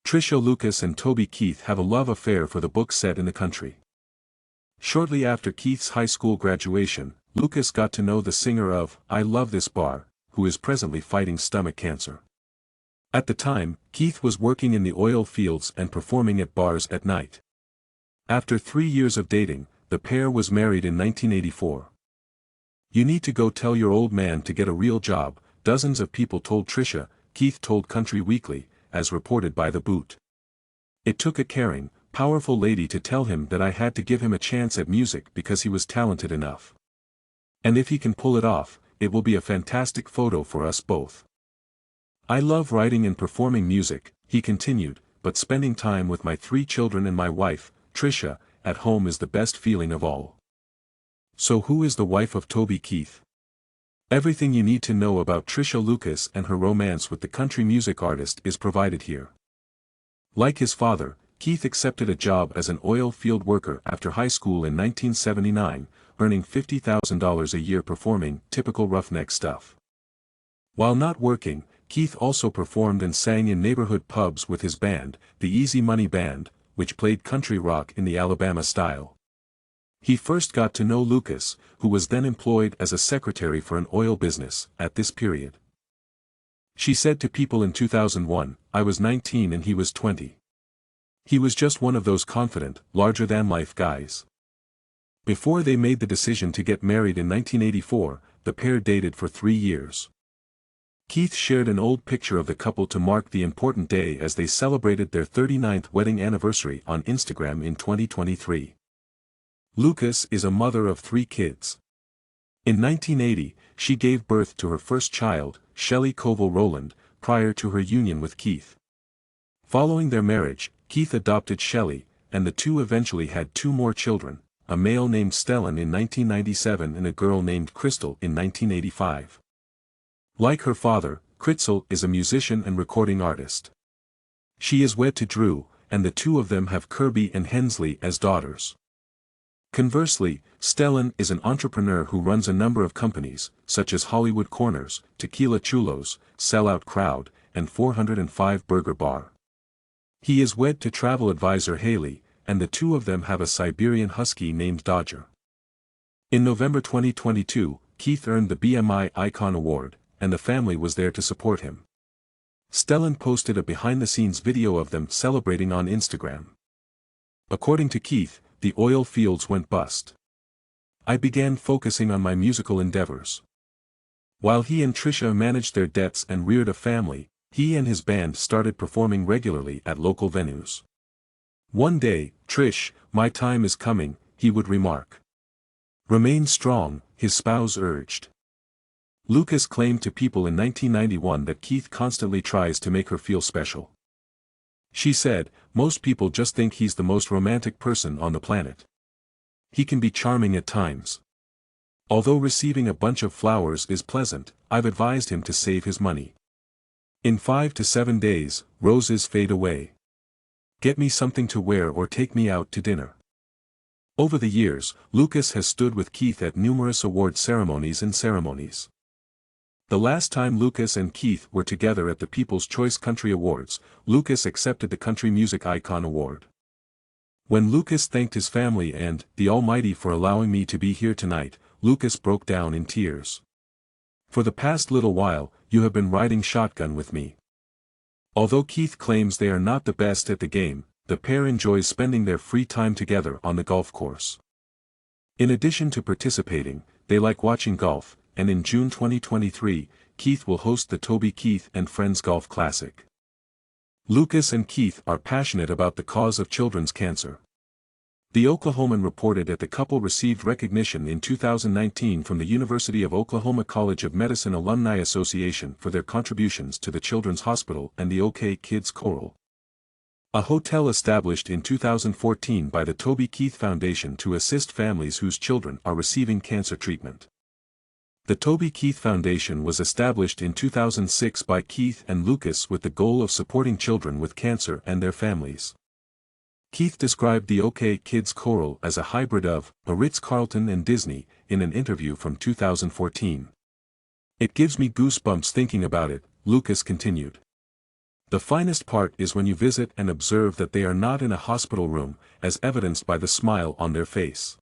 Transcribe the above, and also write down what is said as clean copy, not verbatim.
Tricia, Lucus and Toby Keith have a love affair for the book set in the country. Shortly after Keith's high school graduation, Lucus got to know the singer of I Love This Bar, who is presently fighting stomach cancer. At the time, Keith was working in the oil fields and performing at bars at night. After 3 years of dating, the pair was married in 1984. "You need to go tell your old man to get a real job," dozens of people told Tricia, Keith told Country Weekly, as reported by The Boot. "It took a caring, powerful lady to tell him that I had to give him a chance at music because he was talented enough. And if he can pull it off, it will be a fantastic photo for us both. I love writing and performing music," he continued, "but spending time with my 3 children and my wife, Tricia, at home is the best feeling of all." So who is the wife of Toby Keith? Everything you need to know about Tricia Lucus and her romance with the country music artist is provided here. Like his father, Keith accepted a job as an oil field worker after high school in 1979, earning $50,000 a year performing typical roughneck stuff. While not working, Keith also performed and sang in neighborhood pubs with his band, the Easy Money Band, which played country rock in the Alabama style. He first got to know Lucus, who was then employed as a secretary for an oil business, at this period. She said to People in 2001, "I was 19 and he was 20. He was just one of those confident, larger-than-life guys." Before they made the decision to get married in 1984, the pair dated for 3 years. Keith shared an old picture of the couple to mark the important day as they celebrated their 39th wedding anniversary on Instagram in 2023. Lucus is a mother of 3 kids. In 1980, she gave birth to her first child, Shelley Koval Rowland, prior to her union with Keith. Following their marriage, Keith adopted Shelley, and the two eventually had 2 more children, a male named Stellan in 1997 and a girl named Crystal in 1985. Like her father, Crystal is a musician and recording artist. She is wed to Drew, and the two of them have Kirby and Hensley as daughters. Conversely, Stellan is an entrepreneur who runs a number of companies, such as Hollywood Corners, Tequila Chulos, Sellout Crowd, and 405 Burger Bar. He is wed to travel advisor Haley, and the two of them have a Siberian Husky named Dodger. In November 2022, Keith earned the BMI Icon Award, and the family was there to support him. Stellan posted a behind-the-scenes video of them celebrating on Instagram. According to Keith, the oil fields went bust. "I began focusing on my musical endeavors. While he and Tricia managed their debts and reared a family, he and his band started performing regularly at local venues. One day, 'Trish, my time is coming,' he would remark. 'Remain strong,' his spouse urged." Lucus claimed to People in 1991 that Keith constantly tries to make her feel special. She said, "Most people just think he's the most romantic person on the planet. He can be charming at times. Although receiving a bunch of flowers is pleasant, I've advised him to save his money. In 5 to 7 days, roses fade away. Get me something to wear or take me out to dinner." Over the years, Lucus has stood with Keith at numerous award ceremonies and ceremonies. The last time Lucus and Keith were together at the People's Choice Country Awards, Lucus accepted the Country Music Icon Award. When Lucus thanked his family and the Almighty for allowing me to be here tonight, Lucus broke down in tears. "For the past little while, you have been riding shotgun with me." Although Keith claims they are not the best at the game, the pair enjoys spending their free time together on the golf course. In addition to participating, they like watching golf, and in June 2023, Keith will host the Toby Keith and Friends Golf Classic. Lucus and Keith are passionate about the cause of children's cancer. The Oklahoman reported that the couple received recognition in 2019 from the University of Oklahoma College of Medicine Alumni Association for their contributions to the Children's Hospital and the OK Kids Choral, a hotel established in 2014 by the Toby Keith Foundation to assist families whose children are receiving cancer treatment. The Toby Keith Foundation was established in 2006 by Keith and Lucus with the goal of supporting children with cancer and their families. Keith described the OK Kids Choral as a hybrid of a Ritz-Carlton and Disney in an interview from 2014. "It gives me goosebumps thinking about it," Lucus continued. The finest part is when you visit and observe that they are not in a hospital room, as evidenced by the smile on their face.